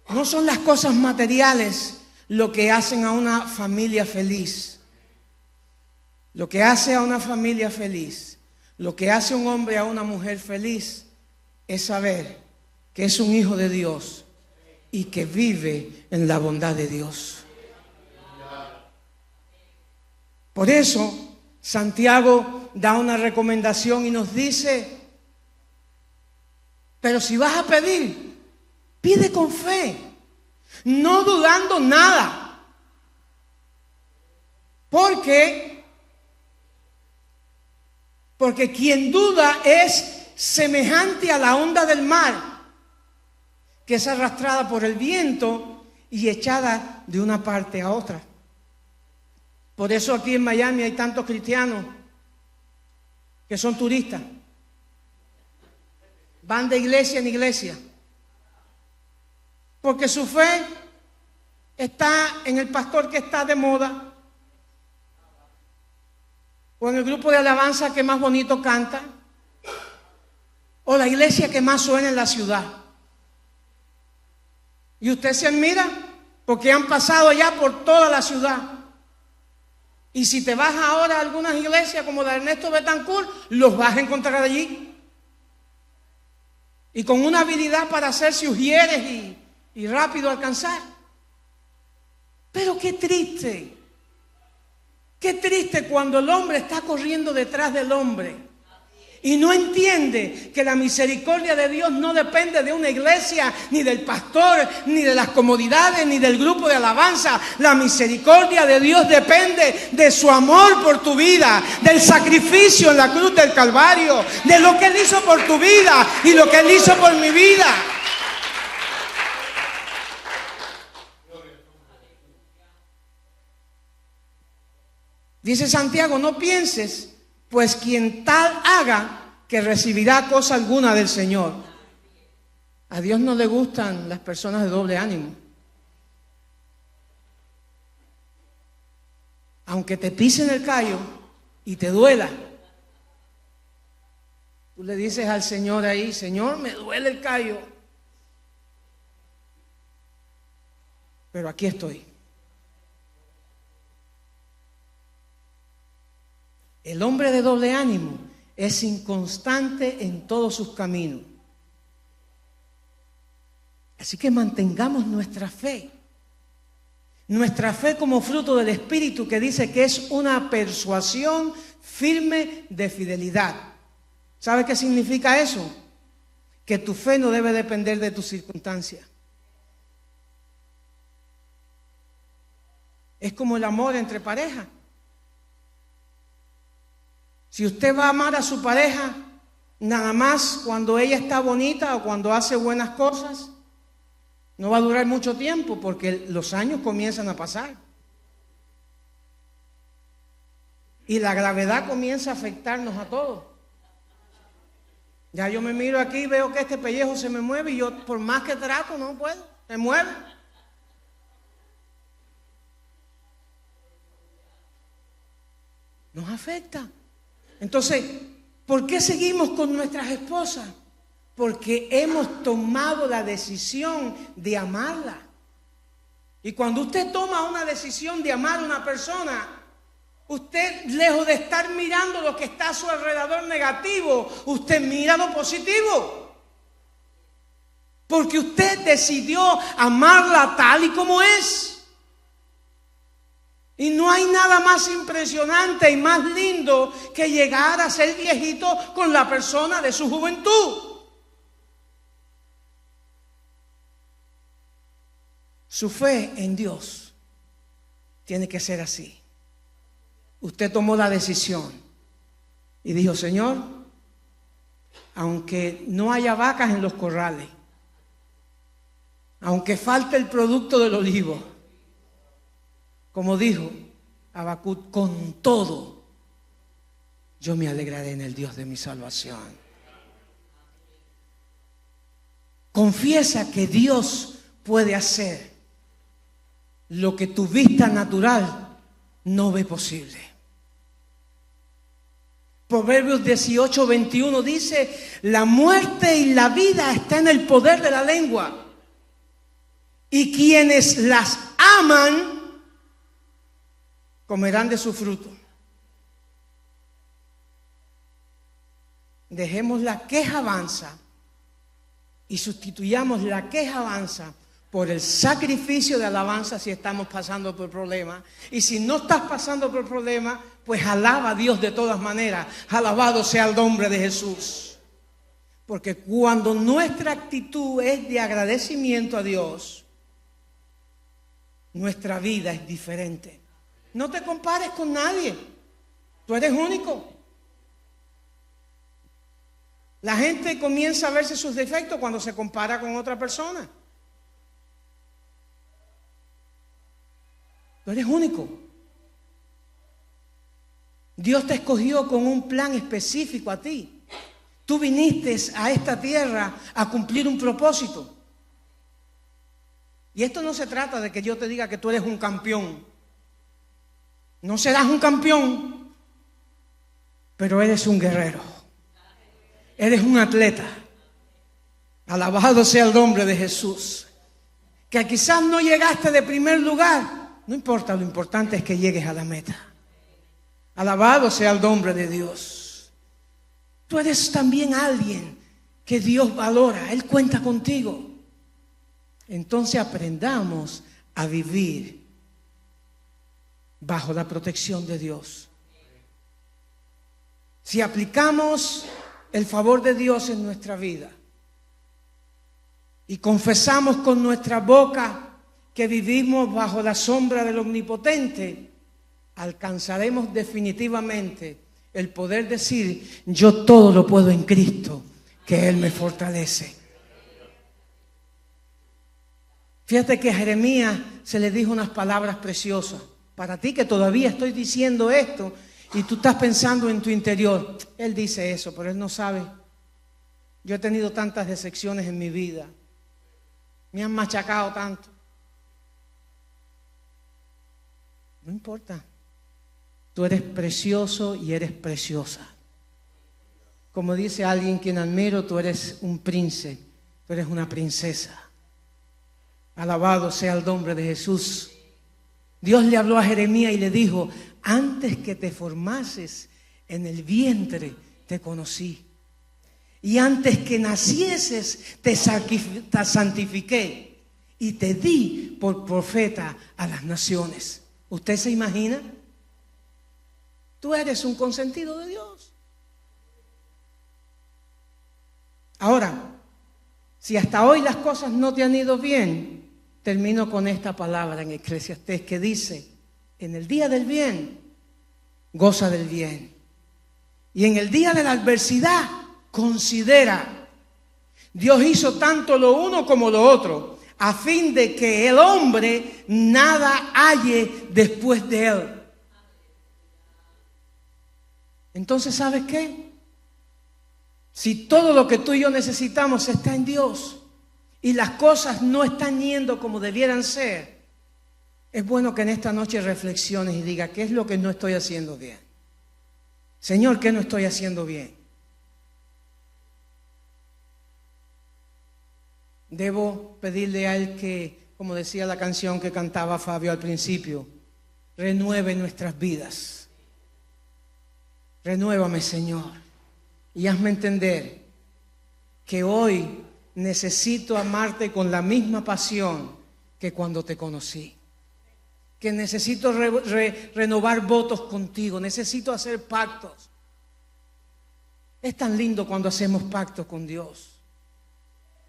No son las cosas materiales lo que hacen a una familia feliz. Lo que hace a una familia feliz, lo que hace a un hombre a una mujer feliz, es saber que es un hijo de Dios y que vive en la bondad de Dios. Por eso, Santiago da una recomendación y nos dice, pero si vas a pedir, pide con fe, no dudando nada. Porque quien duda es semejante a la onda del mar, que es arrastrada por el viento y echada de una parte a otra. Por eso aquí en Miami hay tantos cristianos que son turistas. Van de iglesia en iglesia. Porque su fe está en el pastor que está de moda, o en el grupo de alabanza que más bonito canta, o la iglesia que más suena en la ciudad. Y usted se admira porque han pasado ya por toda la ciudad. Y si te vas ahora a algunas iglesias como la de Ernesto Betancourt, los vas a encontrar allí. Y con una habilidad para hacerse ujieres y rápido alcanzar. Pero qué triste cuando el hombre está corriendo detrás del hombre y no entiende que la misericordia de Dios no depende de una iglesia, ni del pastor, ni de las comodidades, ni del grupo de alabanza. La misericordia de Dios depende de su amor por tu vida, del sacrificio en la cruz del Calvario, de lo que Él hizo por tu vida y lo que Él hizo por mi vida. Dice Santiago, no pienses, pues quien tal haga, que recibirá cosa alguna del Señor. A Dios no le gustan las personas de doble ánimo. Aunque te pisen el callo y te duela, tú le dices al Señor ahí, Señor, me duele el callo, pero aquí estoy. El hombre de doble ánimo es inconstante en todos sus caminos. Así que mantengamos nuestra fe. Nuestra fe como fruto del Espíritu, que dice que es una persuasión firme de fidelidad. ¿Sabe qué significa eso? Que tu fe no debe depender de tus circunstancias. Es como el amor entre parejas. Si usted va a amar a su pareja nada más cuando ella está bonita o cuando hace buenas cosas, no va a durar mucho tiempo porque los años comienzan a pasar. Y la gravedad comienza a afectarnos a todos. Ya yo me miro aquí y veo que este pellejo se me mueve y yo por más que trato no puedo, se mueve. Nos afecta. Entonces, ¿por qué seguimos con nuestras esposas? Porque hemos tomado la decisión de amarla. Y cuando usted toma una decisión de amar a una persona, usted, lejos de estar mirando lo que está a su alrededor negativo, usted mira lo positivo. Porque usted decidió amarla tal y como es. Y no hay nada más impresionante y más lindo que llegar a ser viejito con la persona de su juventud. Su fe en Dios tiene que ser así. Usted tomó la decisión y dijo: Señor, aunque no haya vacas en los corrales, aunque falte el producto del olivo, como dijo Habacuc, con todo yo me alegraré en el Dios de mi salvación. Confiesa que Dios puede hacer lo que tu vista natural no ve posible. Proverbios 18:21 dice: la muerte y la vida está en el poder de la lengua, y quienes las aman comerán de su fruto. Dejemos la quejanza y sustituyamos la quejanza por el sacrificio de alabanza si estamos pasando por problemas. Y si no estás pasando por problemas, pues alaba a Dios de todas maneras. Alabado sea el nombre de Jesús. Porque cuando nuestra actitud es de agradecimiento a Dios, nuestra vida es diferente. No te compares con nadie. Tú eres único. La gente comienza a verse sus defectos cuando se compara con otra persona. Tú eres único. Dios te escogió con un plan específico a ti. Tú viniste a esta tierra a cumplir un propósito. Y esto no se trata de que yo te diga que tú eres un campeón. No serás un campeón, pero eres un guerrero. Eres un atleta. Alabado sea el nombre de Jesús. Que quizás no llegaste de primer lugar. No importa, lo importante es que llegues a la meta. Alabado sea el nombre de Dios. Tú eres también alguien que Dios valora. Él cuenta contigo. Entonces aprendamos a vivir bajo la protección de Dios. Si aplicamos el favor de Dios en nuestra vida y confesamos con nuestra boca que vivimos bajo la sombra del Omnipotente, alcanzaremos definitivamente el poder decir: yo todo lo puedo en Cristo, que Él me fortalece. Fíjate que a Jeremías se le dijo unas palabras preciosas. Para ti que todavía estoy diciendo esto y tú estás pensando en tu interior: él dice eso, pero él no sabe. Yo he tenido tantas decepciones en mi vida. Me han machacado tanto. No importa. Tú eres precioso y eres preciosa. Como dice alguien quien admiro, tú eres un príncipe, tú eres una princesa. Alabado sea el nombre de Jesús. Dios le habló a Jeremías y le dijo: antes que te formases en el vientre te conocí, y antes que nacieses te santifiqué, y te di por profeta a las naciones. ¿Usted se imagina? Tú eres un consentido de Dios. Ahora, si hasta hoy las cosas no te han ido bien, termino con esta palabra en Eclesiastés que dice: en el día del bien, goza del bien. Y en el día de la adversidad, considera. Dios hizo tanto lo uno como lo otro, a fin de que el hombre nada halle después de él. Entonces, ¿sabes qué? Si todo lo que tú y yo necesitamos está en Dios y las cosas no están yendo como debieran ser, es bueno que en esta noche reflexiones y digas: ¿qué es lo que no estoy haciendo bien? Señor, ¿qué no estoy haciendo bien? Debo pedirle a Él que, como decía la canción que cantaba Fabio al principio, renueve nuestras vidas. Renuévame, Señor, y hazme entender que hoy necesito amarte con la misma pasión que cuando te conocí. Que necesito renovar votos contigo, necesito hacer pactos. Es tan lindo cuando hacemos pactos con Dios.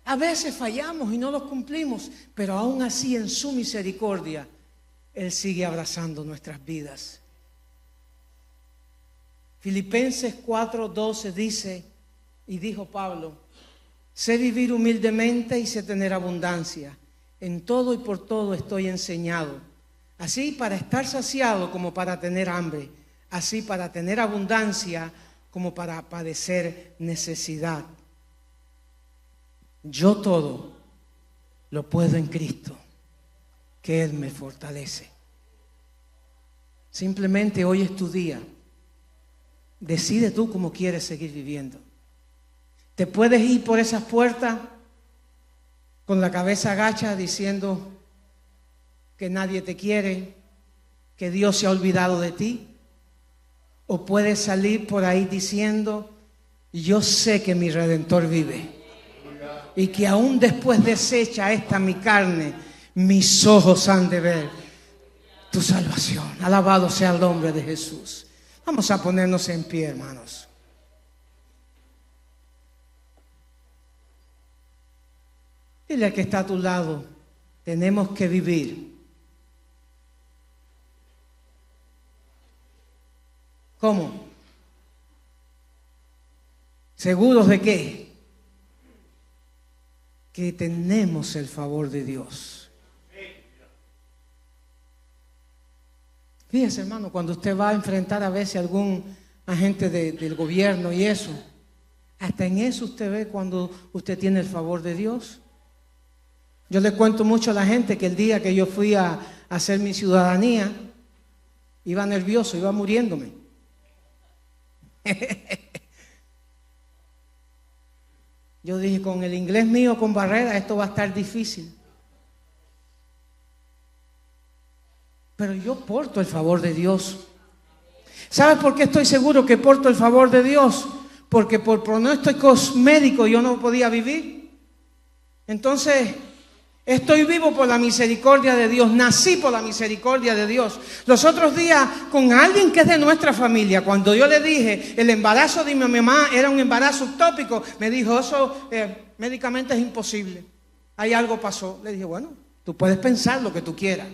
A veces fallamos y no los cumplimos, pero aún así en su misericordia Él sigue abrazando nuestras vidas. Filipenses 4:12 dice, y dijo Pablo: sé vivir humildemente y sé tener abundancia. En todo y por todo estoy enseñado, así para estar saciado como para tener hambre, así para tener abundancia como para padecer necesidad. Yo todo lo puedo en Cristo, que Él me fortalece. Simplemente hoy es tu día. Decide tú cómo quieres seguir viviendo. Te puedes ir por esas puertas con la cabeza agacha diciendo que nadie te quiere, que Dios se ha olvidado de ti. O puedes salir por ahí diciendo: yo sé que mi Redentor vive y que aún después deshecha esta mi carne, mis ojos han de ver tu salvación. Alabado sea el nombre de Jesús. Vamos a ponernos en pie, hermanos. Dile al que está a tu lado: tenemos que vivir. ¿Cómo? ¿Seguros de qué? Que tenemos el favor de Dios. Fíjese, hermano, cuando usted va a enfrentar a veces a algún agente del gobierno y eso, hasta en eso usted ve cuando usted tiene el favor de Dios. Yo le cuento mucho a la gente que el día que yo fui a hacer mi ciudadanía, iba nervioso, iba muriéndome. Yo dije: con el inglés mío con barrera esto va a estar difícil. Pero yo porto el favor de Dios. ¿Sabes por qué estoy seguro que porto el favor de Dios? Porque por pronósticos médicos yo no podía vivir. Entonces, estoy vivo por la misericordia de Dios. Nací por la misericordia de Dios. Los otros días, con alguien que es de nuestra familia, cuando yo le dije el embarazo de mi mamá era un embarazo ectópico, me dijo: eso médicamente es imposible. Ahí algo pasó. Le dije: bueno, tú puedes pensar lo que tú quieras.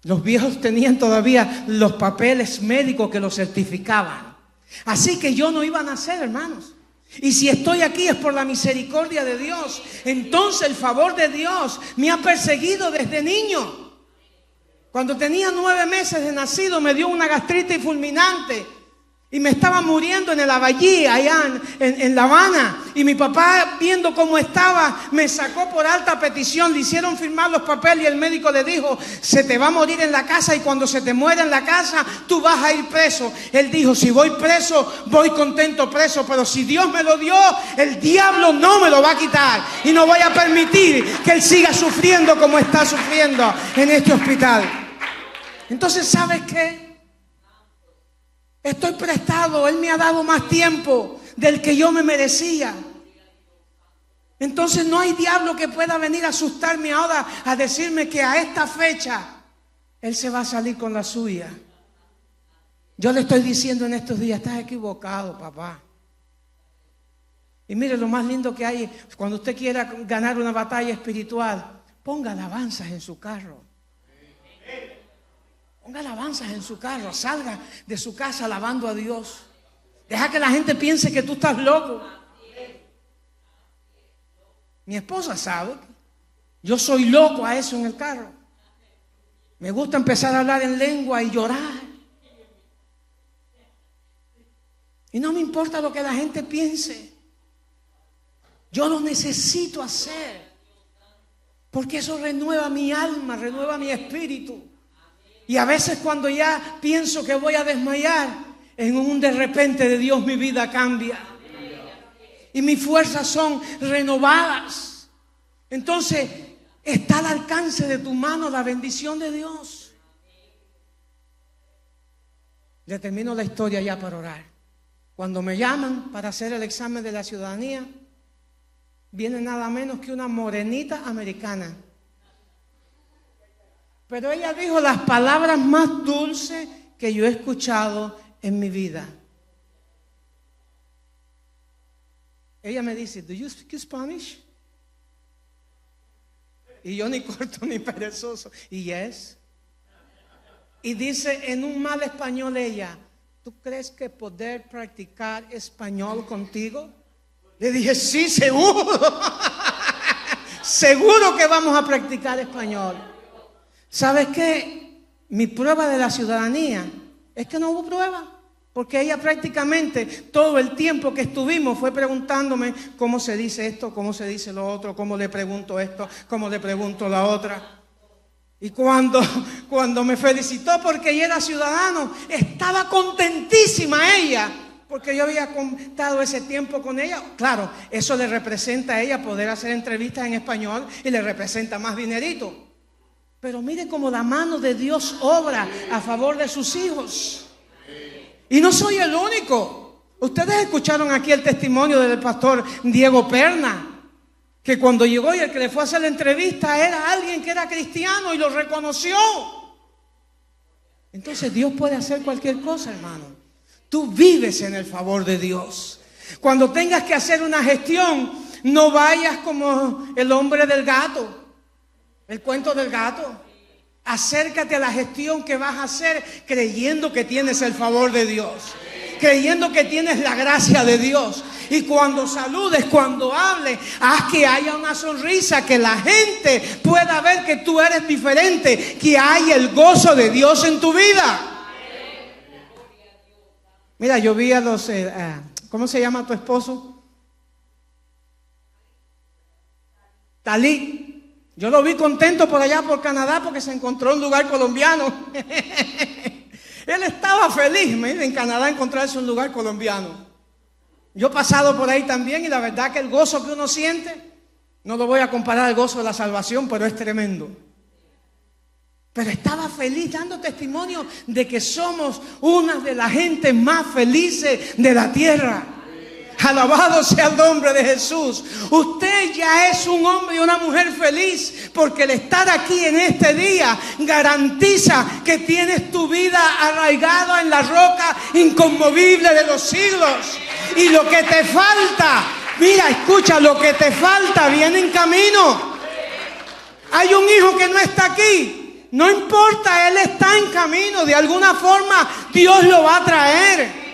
Los viejos tenían todavía los papeles médicos que lo certificaban. Así que yo no iba a nacer, hermanos. Y si estoy aquí es por la misericordia de Dios. Entonces el favor de Dios me ha perseguido desde niño. Cuando tenía 9 meses de nacido me dio una gastritis fulminante. Y me estaba muriendo en el Aballí, allá en La Habana. Y mi papá, viendo cómo estaba, me sacó por alta petición. Le hicieron firmar los papeles y el médico le dijo: se te va a morir en la casa, y cuando se te muera en la casa, tú vas a ir preso. Él dijo: si voy preso, voy contento preso. Pero si Dios me lo dio, el diablo no me lo va a quitar. Y no voy a permitir que él siga sufriendo como está sufriendo en este hospital. Entonces, ¿sabes qué? Estoy prestado. Él me ha dado más tiempo del que yo me merecía. Entonces no hay diablo que pueda venir a asustarme ahora, a decirme que a esta fecha él se va a salir con la suya. Yo le estoy diciendo en estos días, estás equivocado, papá. Y mire lo más lindo que hay, cuando usted quiera ganar una batalla espiritual, ponga alabanzas en su carro. Ponga alabanzas en su carro, salga de su casa alabando a Dios. Deja que la gente piense que tú estás loco. Mi esposa sabe, yo soy loco a eso en el carro. Me gusta empezar a hablar en lengua y llorar. Y no me importa lo que la gente piense. Yo lo necesito hacer. Porque eso renueva mi alma, renueva mi espíritu. Y a veces cuando ya pienso que voy a desmayar, en un de repente de Dios mi vida cambia. Y mis fuerzas son renovadas. Entonces está al alcance de tu mano la bendición de Dios. Le termino la historia ya para orar. Cuando me llaman para hacer el examen de la ciudadanía, viene nada menos que una morenita americana. Pero ella dijo las palabras más dulces que yo he escuchado en mi vida. Ella me dice, ¿Do you speak Spanish? Y yo ni corto ni perezoso. Y yes. Y dice en un mal español ella, ¿tú crees que poder practicar español contigo? Le dije, sí, seguro. Seguro que vamos a practicar español. ¿Sabes qué? Mi prueba de la ciudadanía es que no hubo prueba. Porque ella prácticamente todo el tiempo que estuvimos fue preguntándome cómo se dice esto, cómo se dice lo otro, cómo le pregunto esto, cómo le pregunto la otra. Y cuando me felicitó porque ella era ciudadano, estaba contentísima ella, porque yo había contado ese tiempo con ella. Claro, eso le representa a ella poder hacer entrevistas en español y le representa más dinerito. Pero mire cómo la mano de Dios obra a favor de sus hijos. Y no soy el único. Ustedes escucharon aquí el testimonio del pastor Diego Perna, que cuando llegó y el que le fue a hacer la entrevista era alguien que era cristiano y lo reconoció. Entonces Dios puede hacer cualquier cosa, hermano. Tú vives en el favor de Dios. Cuando tengas que hacer una gestión, no vayas como el hombre del gato, el cuento del gato. Acércate a la gestión que vas a hacer creyendo que tienes el favor de Dios, creyendo que tienes la gracia de Dios. Y cuando saludes, cuando hables, haz que haya una sonrisa, que la gente pueda ver que tú eres diferente, que hay el gozo de Dios en tu vida. Mira, yo vi a los, ¿cómo se llama tu esposo? Talí. Yo lo vi contento por allá por Canadá porque se encontró un lugar colombiano. Él estaba feliz, en Canadá, encontrarse un lugar colombiano. Yo he pasado por ahí también y la verdad que el gozo que uno siente, no lo voy a comparar al gozo de la salvación, pero es tremendo. Pero estaba feliz dando testimonio de que somos una de las gentes más felices de la tierra. Alabado sea el nombre de Jesús. Usted ya es un hombre y una mujer feliz, porque el estar aquí en este día garantiza que tienes tu vida arraigada en la roca inconmovible de los siglos. Y lo que te falta, mira, escucha, lo que te falta viene en camino. Hay un hijo que no está aquí, no importa, él está en camino. De alguna forma Dios lo va a traer.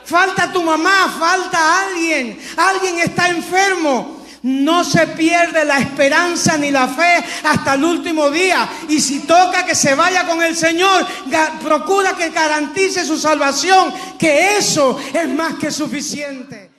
Falta tu mamá, falta alguien está enfermo. No se pierde la esperanza ni la fe hasta el último día. Y si toca que se vaya con el Señor, procura que garantice su salvación, que eso es más que suficiente.